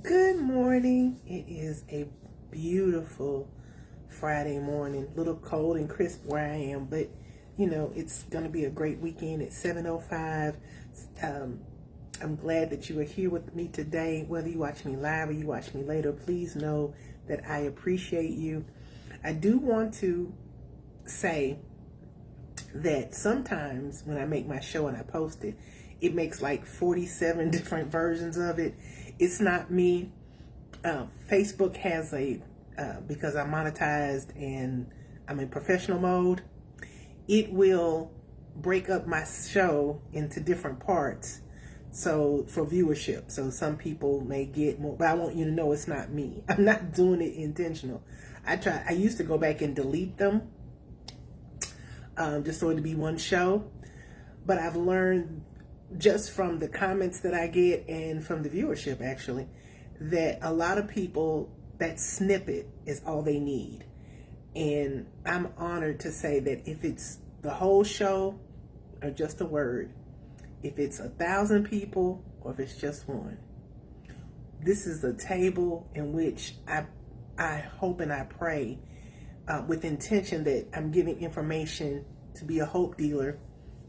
Good morning. It is a beautiful Friday morning. A little cold and crisp where I am, but it's going to be a great weekend at 7:05. I'm glad that you are here with me today. Whether you watch me live or you watch me later, please know that I appreciate you. I do want to say that sometimes when I make my show and I post it, it makes like 47 different versions of it. It's not me. Facebook has because I'm monetized and I'm in professional mode, it will break up my show into different parts. So for viewership, so some people may get more, but I want you to know it's not me. I'm not doing it intentional. I used to go back and delete them, just so it to be one show. But I've learned just from the comments that I get and from the viewership actually, that a lot of people, that snippet is all they need. And I'm honored to say that if it's the whole show or just a word, if it's 1,000 people or if it's just one, this is a table in which I hope and I pray with intention that I'm giving information to be a hope dealer,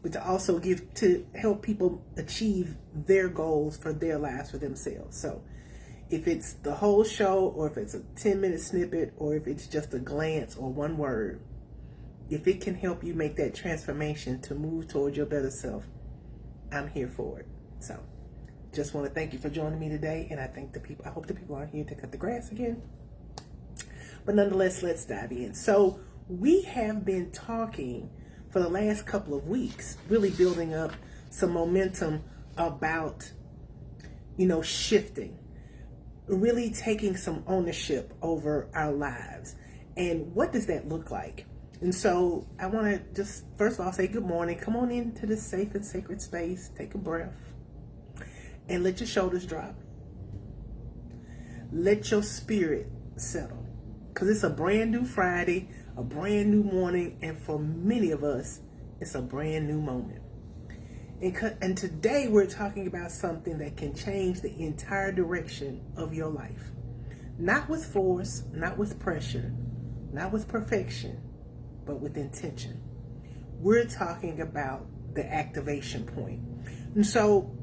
but to also give to help people achieve their goals for their lives, for themselves. So if it's the whole show or if it's a 10-minute snippet or if it's just a glance or one word, if it can help you make that transformation to move towards your better self, I'm here for it. So just want to thank you for joining me today. And I hope the people aren't here to cut the grass again. But nonetheless, let's dive in. So we have been talking for the last couple of weeks, really building up some momentum about, shifting, really taking some ownership over our lives. And what does that look like? And so I want to just, first of all, say good morning. Come on into this safe and sacred space. Take a breath and let your shoulders drop. Let your spirit settle. Because it's a brand new Friday, a brand new morning, and for many of us, it's a brand new moment. And today we're talking about something that can change the entire direction of your life. Not with force, not with pressure, not with perfection, but with intention. We're talking about the activation point. And so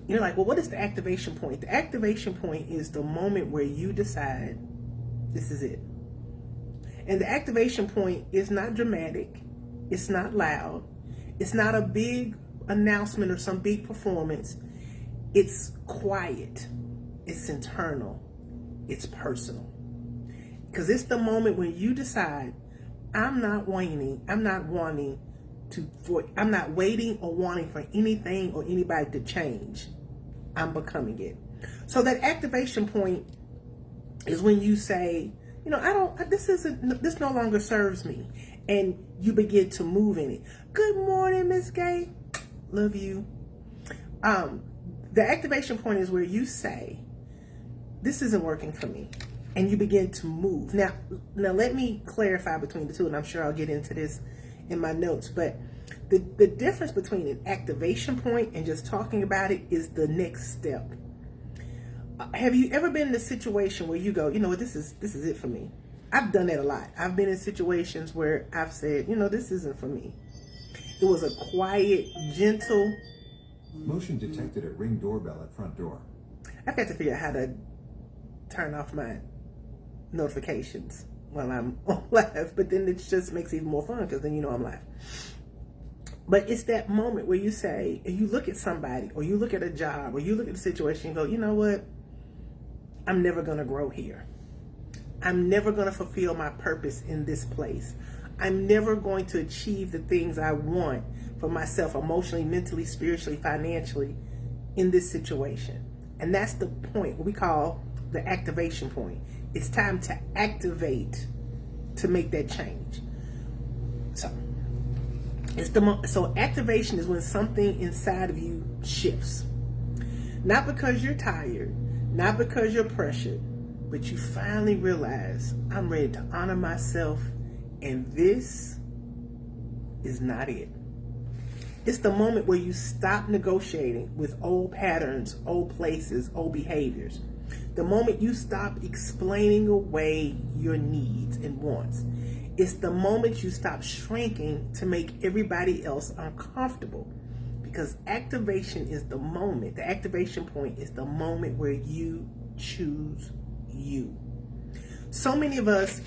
you're like, well, what is the activation point? The activation point is the moment where you decide this is it. And the activation point is not dramatic. It's not loud. It's not a big announcement or some big performance. It's quiet. It's internal. It's personal. Because it's the moment when you decide, I'm not waiting or wanting for anything or anybody to change. I'm becoming it. So that activation point is when you say, this no longer serves me. And you begin to move in it. Good morning, Miss Gay. Love you. The activation point is where you say, this isn't working for me. And you begin to move. Now let me clarify between the two, and I'm sure I'll get into this in my notes. But the difference between an activation point and just talking about it is the next step. Have you ever been in a situation where you go, this is it for me? I've done that a lot. I've been in situations where I've said, this isn't for me. It was a quiet, gentle. Motion detected at Ring doorbell at front door. I've got to figure out how to turn off my notifications while I'm on live, but then it just makes it even more fun because then I'm live. But it's that moment where you say, and you look at somebody or you look at a job or you look at a situation and go, you know what? I'm never going to grow here. I'm never going to fulfill my purpose in this place. I'm never going to achieve the things I want for myself emotionally, mentally, spiritually, financially in this situation. And that's the point, what we call the activation point. It's time to activate to make that change. So activation is when something inside of you shifts. Not because you're tired, not because you're pressured, but you finally realize, I'm ready to honor myself, and this is not it. It's the moment where you stop negotiating with old patterns, old places, old behaviors. The moment you stop explaining away your needs and wants. It's the moment you stop shrinking to make everybody else uncomfortable. Because activation is the moment, the activation point is the moment where you choose you. So many of us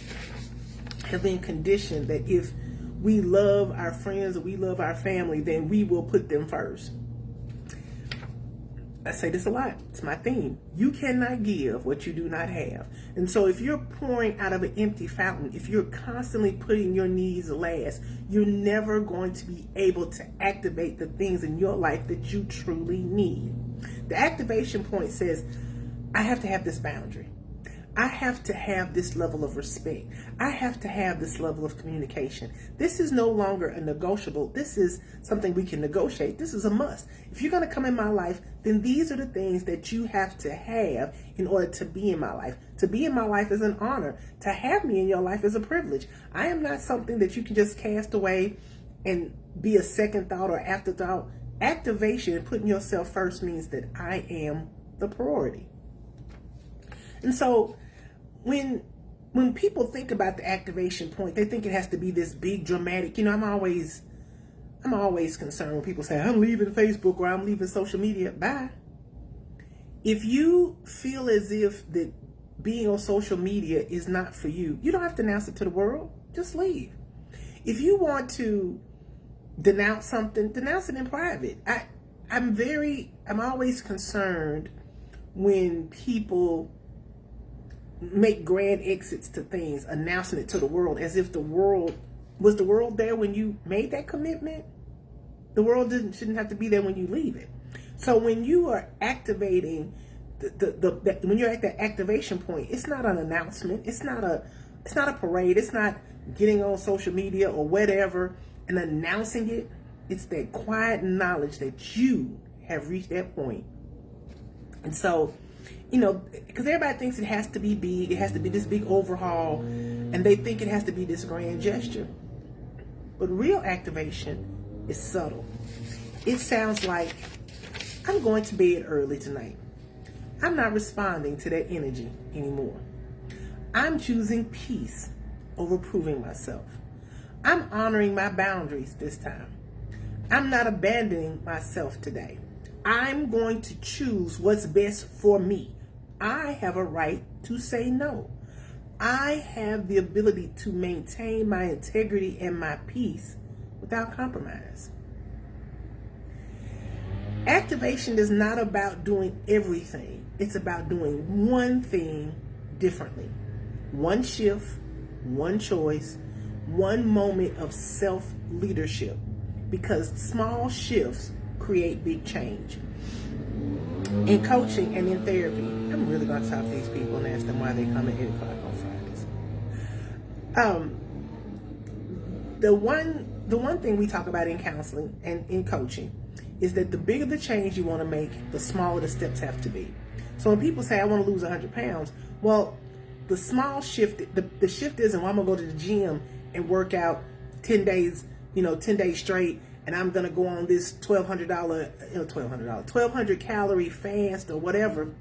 have been conditioned that if we love our friends or we love our family, then we will put them first. I say this a lot. It's my theme. You cannot give what you do not have. And so if you're pouring out of an empty fountain, if you're constantly putting your needs last, you're never going to be able to activate the things in your life that you truly need. The activation point says, I have to have this boundary. I have to have this level of respect. I have to have this level of communication. This is no longer a negotiable. This is something we can negotiate. This is a must. If you're going to come in my life, then these are the things that you have to have in order to be in my life. To be in my life is an honor. To have me in your life is a privilege. I am not something that you can just cast away and be a second thought or afterthought. Activation and putting yourself first means that I am the priority. And so when people think about the activation point, they think it has to be this big dramatic, I'm always concerned when people say, I'm leaving Facebook or I'm leaving social media. Bye. If you feel as if that being on social media is not for you, you don't have to announce it to the world. Just leave. If you want to denounce something, denounce it in private. I'm always concerned when people make grand exits to things, announcing it to the world as if the world there when you made that commitment. The world shouldn't have to be there when you leave it. So when you are activating when you're at that activation point, it's not an announcement, it's not a parade, it's not getting on social media or whatever and announcing it. It's that quiet knowledge that you have reached that point. And so because everybody thinks it has to be big, it has to be this big overhaul, and they think it has to be this grand gesture. But real activation is subtle. It sounds like, I'm going to bed early tonight. I'm not responding to that energy anymore. I'm choosing peace over proving myself. I'm honoring my boundaries this time. I'm not abandoning myself today. I'm going to choose what's best for me. I have a right to say no. I have the ability to maintain my integrity and my peace without compromise. Activation is not about doing everything. It's about doing one thing differently. One shift, one choice, one moment of self-leadership. Because small shifts create big change. In coaching and in therapy, I'm really going to stop these people and ask them why they come at 8 o'clock on Fridays. The one thing we talk about in counseling and in coaching is that the bigger the change you want to make, the smaller the steps have to be. So when people say, I want to lose 100 pounds, well, the small shift, the shift isn't, well, I'm going to go to the gym and work out 10 days, 10 days straight, and I'm going to go on this $1,200 calorie fast or whatever.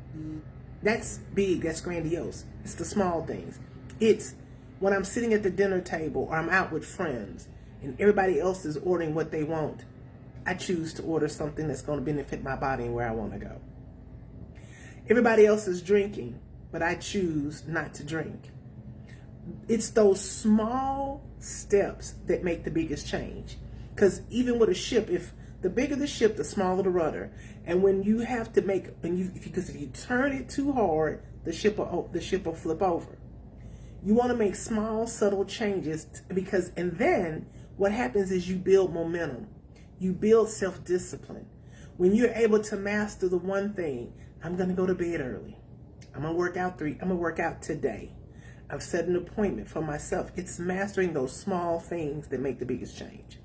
That's big. That's grandiose. It's the small things. It's when I'm sitting at the dinner table or I'm out with friends and everybody else is ordering what they want. I choose to order something that's going to benefit my body and where I want to go. Everybody else is drinking, but I choose not to drink. It's those small steps that make the biggest change. Because even with a ship, if the bigger the ship, the smaller the rudder. And when you have to because if you turn it too hard, the ship will flip over. You want to make small, subtle changes and then what happens is you build momentum. You build self-discipline. When you're able to master the one thing, I'm going to go to bed early. I'm going to work out I'm going to work out today. I've set an appointment for myself. It's mastering those small things that make the biggest change.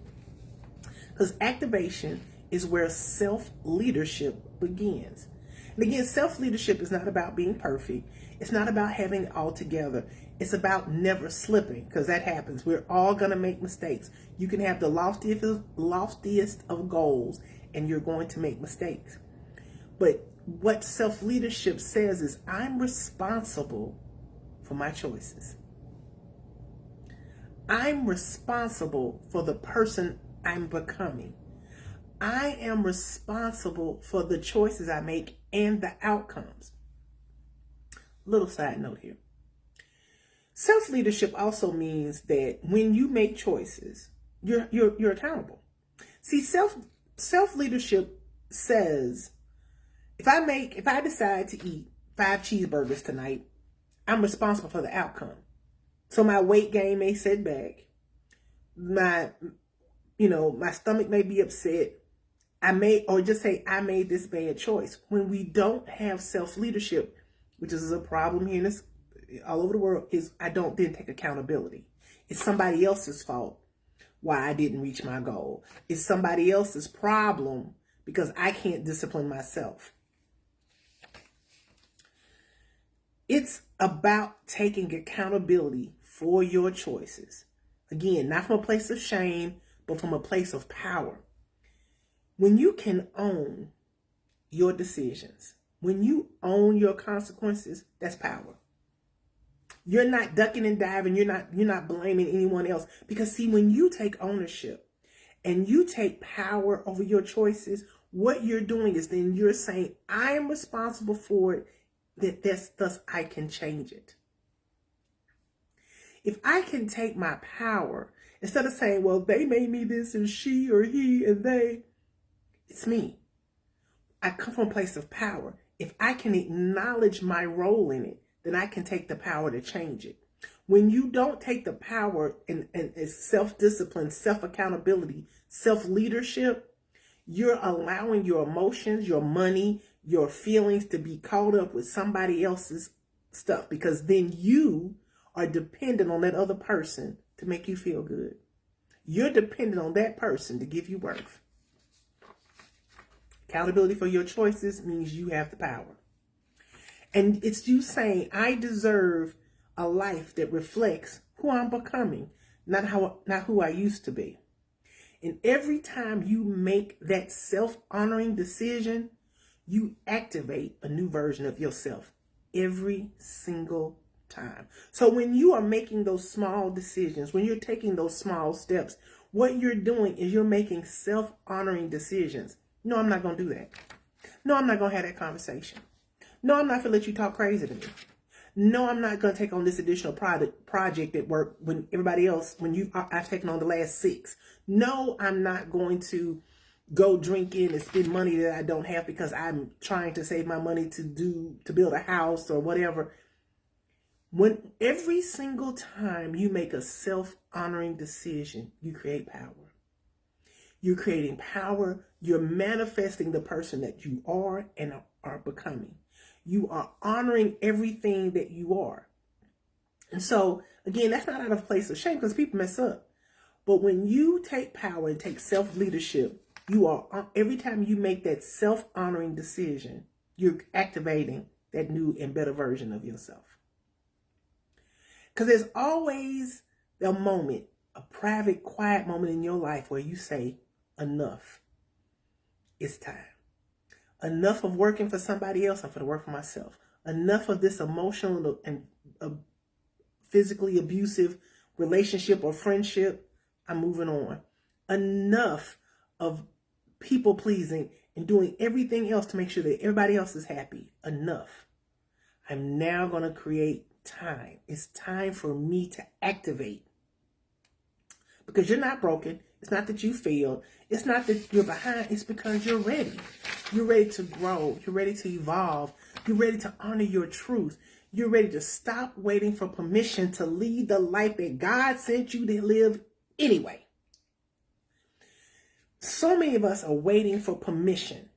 Because activation is where self-leadership begins. And again, self-leadership is not about being perfect. It's not about having it all together. It's about never slipping, because that happens. We're all going to make mistakes. You can have the loftiest of goals, and you're going to make mistakes. But what self-leadership says is, I'm responsible for my choices. I'm responsible for the person I'm becoming. I am responsible for the choices I make and the outcomes. Little side note here. Self-leadership also means that when you make choices, you're accountable. See, self-leadership says, if I decide to eat 5 cheeseburgers tonight, I'm responsible for the outcome. So my weight gain may set back. My stomach may be upset. I made this bad choice. When we don't have self-leadership, which is a problem here all over the world, is I don't then take accountability. It's somebody else's fault why I didn't reach my goal. It's somebody else's problem because I can't discipline myself. It's about taking accountability for your choices. Again, not from a place of shame, but from a place of power. When you can own your decisions, when you own your consequences, that's power. You're not ducking and diving. You're not blaming anyone else. Because see, when you take ownership and you take power over your choices, what you're doing is then you're saying, I am responsible for it, thus I can change it. If I can take my power, instead of saying, well, they made me this and she or he and they, it's me. I come from a place of power. If I can acknowledge my role in it, then I can take the power to change it. When you don't take the power and self-discipline, self-accountability, self-leadership, you're allowing your emotions, your money, your feelings to be caught up with somebody else's stuff, because then you are dependent on that other person to make you feel good. You're dependent on that person to give you worth. Accountability for your choices means you have the power. And it's you saying, I deserve a life that reflects who I'm becoming, not who I used to be. And every time you make that self-honoring decision, you activate a new version of yourself every single time. So when you are making those small decisions, when you're taking those small steps, what you're doing is you're making self-honoring decisions. No, I'm not going to do that. No, I'm not going to have that conversation. No, I'm not going to let you talk crazy to me. No, I'm not going to take on this additional project at work when everybody else, I've taken on the last 6. No, I'm not going to go drinking and spend money that I don't have because I'm trying to save my money to build a house or whatever. When every single time you make a self-honoring decision, you create power. You're creating power. You're manifesting the person that you are and are becoming. You are honoring everything that you are. And so, again, that's not out of a place of shame because people mess up. But when you take power and take self-leadership, every time you make that self-honoring decision, you're activating that new and better version of yourself. Because there's always a moment, a private, quiet moment in your life where you say, enough. It's time. Enough of working for somebody else. I'm going to work for myself. Enough of this emotional and physically abusive relationship or friendship. I'm moving on. Enough of people pleasing and doing everything else to make sure that everybody else is happy. Enough. I'm now going to create time. It's time for me to activate. Because you're not broken. It's not that you failed. It's not that you're behind. It's because you're ready. You're ready to grow. You're ready to evolve. You're ready to honor your truth. You're ready to stop waiting for permission to lead the life that God sent you to live anyway. So many of us are waiting for permission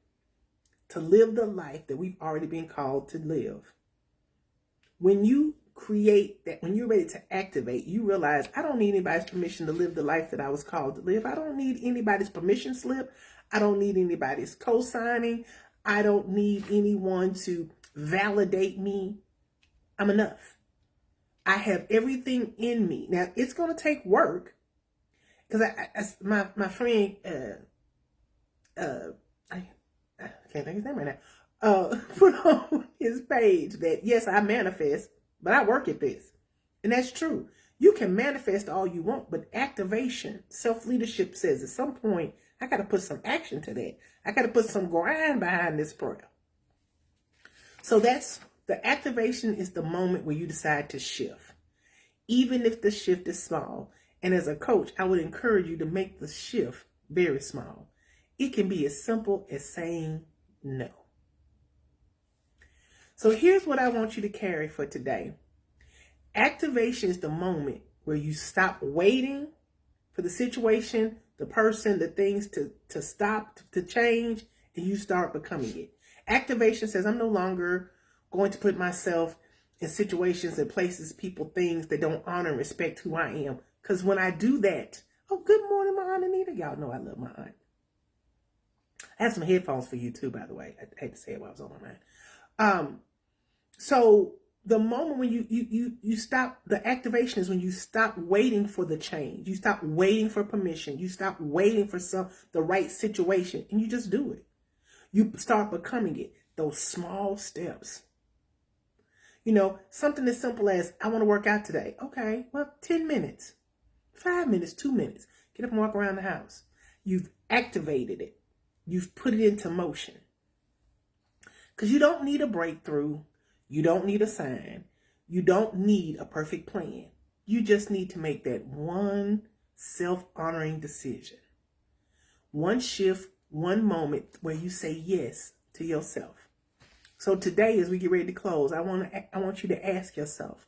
to live the life that we've already been called to live. When you create that, when you're ready to activate, you realize I don't need anybody's permission to live the life that I was called to live. I don't need anybody's permission slip. I don't need anybody's co-signing. I don't need anyone to validate me. I'm enough. I have everything in me. Now, it's going to take work because my friend, I can't think of his name right now, put on his page that, yes, I manifest, but I work at this. And that's true. You can manifest all you want, but activation, self-leadership says at some point, I got to put some action to that. I got to put some grind behind this prayer. So that's the activation is the moment where you decide to shift, even if the shift is small. And as a coach, I would encourage you to make the shift very small. It can be as simple as saying no. So here's what I want you to carry for today. Activation is the moment where you stop waiting for the situation, the person, the things to stop, to change, and you start becoming it. Activation says, I'm no longer going to put myself in situations and places, people, things that don't honor and respect who I am. Because when I do that, oh, good morning, my Aunt Anita. Y'all know I love my aunt. I have some headphones for you too, by the way. I hate to say it while I was on my mind. So the moment when you stop, the activation is when you stop waiting for the change. You stop waiting for permission. You stop waiting for the right situation, and you just do it. You start becoming it. Those small steps. You know, something as simple as, I want to work out today. Okay, well, 10 minutes, 5 minutes, 2 minutes. Get up and walk around the house. You've activated it. You've put it into motion. Because you don't need a breakthrough. You don't need a sign. You don't need a perfect plan. You just need to make that one self-honoring decision. One shift, one moment where you say yes to yourself. So today, as we get ready to close, I want you to ask yourself,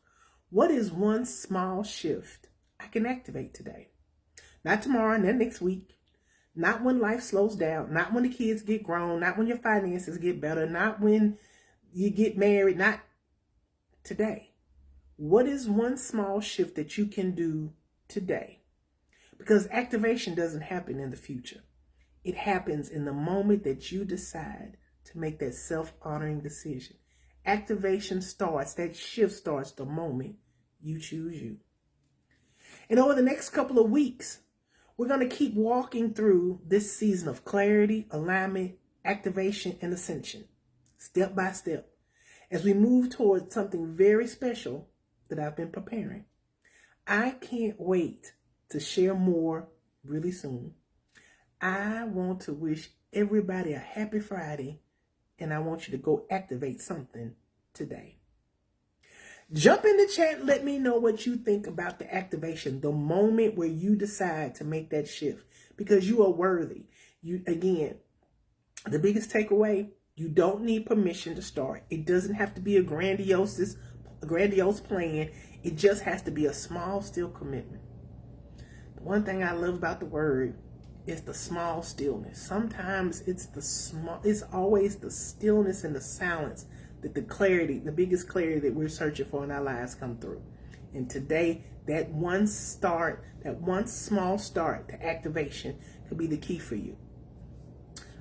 what is one small shift I can activate today? Not tomorrow, not next week, not when life slows down, not when the kids get grown, not when your finances get better, not when you get married, not today. What is one small shift that you can do today? Because activation doesn't happen in the future. It happens in the moment that you decide to make that self-honoring decision. Activation starts, that shift starts the moment you choose you. And over the next couple of weeks, we're going to keep walking through this season of clarity, alignment, activation, and ascension, step by step, as we move towards something very special that I've been preparing. I can't wait to share more really soon. I want to wish everybody a happy Friday, and I want you to go activate something today. Jump in the chat. Let me know what you think about the activation, the moment where you decide to make that shift, because you are worthy. Again, the biggest takeaway, you don't need permission to start. It doesn't have to be a grandiose plan. It just has to be a small, still commitment. The one thing I love about the word is the small stillness. Sometimes it's always the stillness and the silence that the clarity, the biggest clarity that we're searching for in our lives come through. And today, that one small start to activation could be the key for you.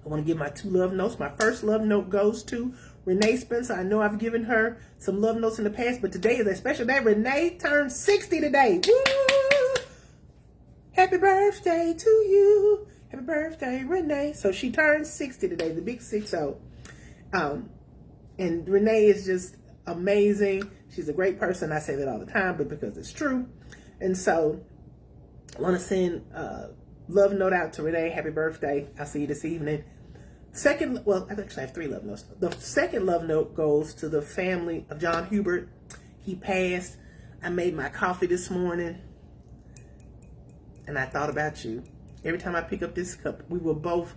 I want to give my 2 love notes. My first love note goes to Renee Spencer. I know I've given her some love notes in the past, but today is a special day. Renee turned 60 today. Woo! Happy birthday to you. Happy birthday, Renee. So she turned 60 today, the big 60. And Renee is just amazing. She's a great person. I say that all the time, but because it's true. And so I want to send a love note out to Renee. Happy birthday. I'll see you this evening. I actually have 3 love notes. The second love note goes to the family of John Hubert. He passed. I made my coffee this morning, and I thought about you. Every time I pick up this cup, we were both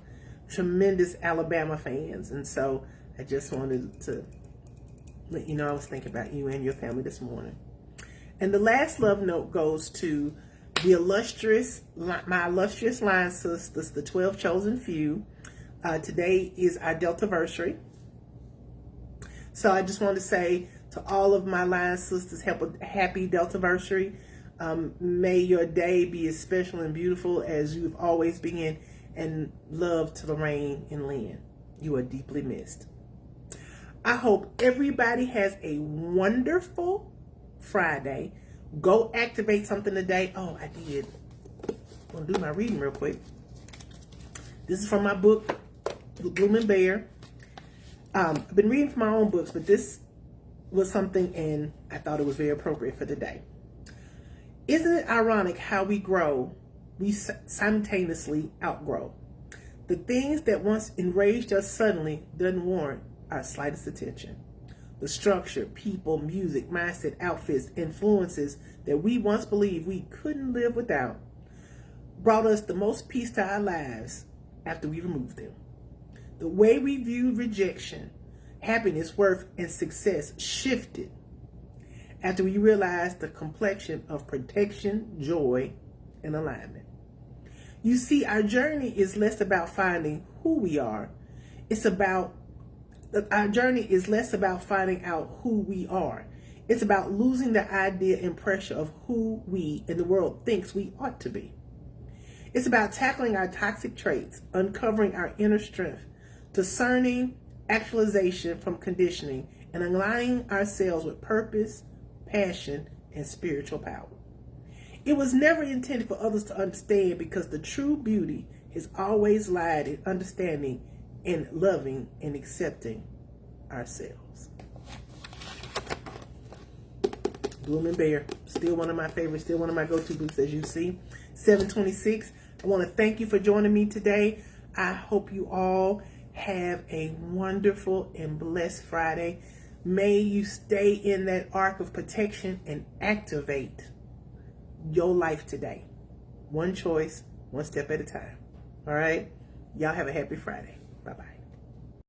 tremendous Alabama fans, and so I just wanted to let you know I was thinking about you and your family this morning. And the last love note goes to my illustrious line sisters, the 12 chosen few. Today is our Deltaversary. So I just want to say to all of my line sisters, happy Deltaversary. May your day be as special and beautiful as you've always been, and love to Lorraine and Lynn. You are deeply missed. I hope everybody has a wonderful Friday. Go activate something today. Oh, I did. I'm going to do my reading real quick. This is from my book, Blooming Bear. I've been reading from my own books, but this was something, and I thought it was very appropriate for today. Isn't it ironic how we grow, we simultaneously outgrow? The things that once enraged us suddenly doesn't warrant our slightest attention. The structure, people, music, mindset, outfits, influences that we once believed we couldn't live without brought us the most peace to our lives after we removed them. The way we viewed rejection, happiness, worth, and success shifted after we realized the complexion of protection, joy, and alignment. You see, our journey is less about finding who we are. Our journey is less about finding out who we are. It's about losing the idea and pressure of who we and the world thinks we ought to be. It's about tackling our toxic traits, uncovering our inner strength, discerning actualization from conditioning, and aligning ourselves with purpose, passion, and spiritual power. It was never intended for others to understand, because the true beauty has always lied in understanding and loving and accepting ourselves. Blooming Bear, still one of my favorites, still one of my go-to books, as you see. 726. I want to thank you for joining me today. I hope you all have a wonderful and blessed Friday. May you stay in that arc of protection and activate your life today. One choice, one step at a time. All right? Y'all have a happy Friday.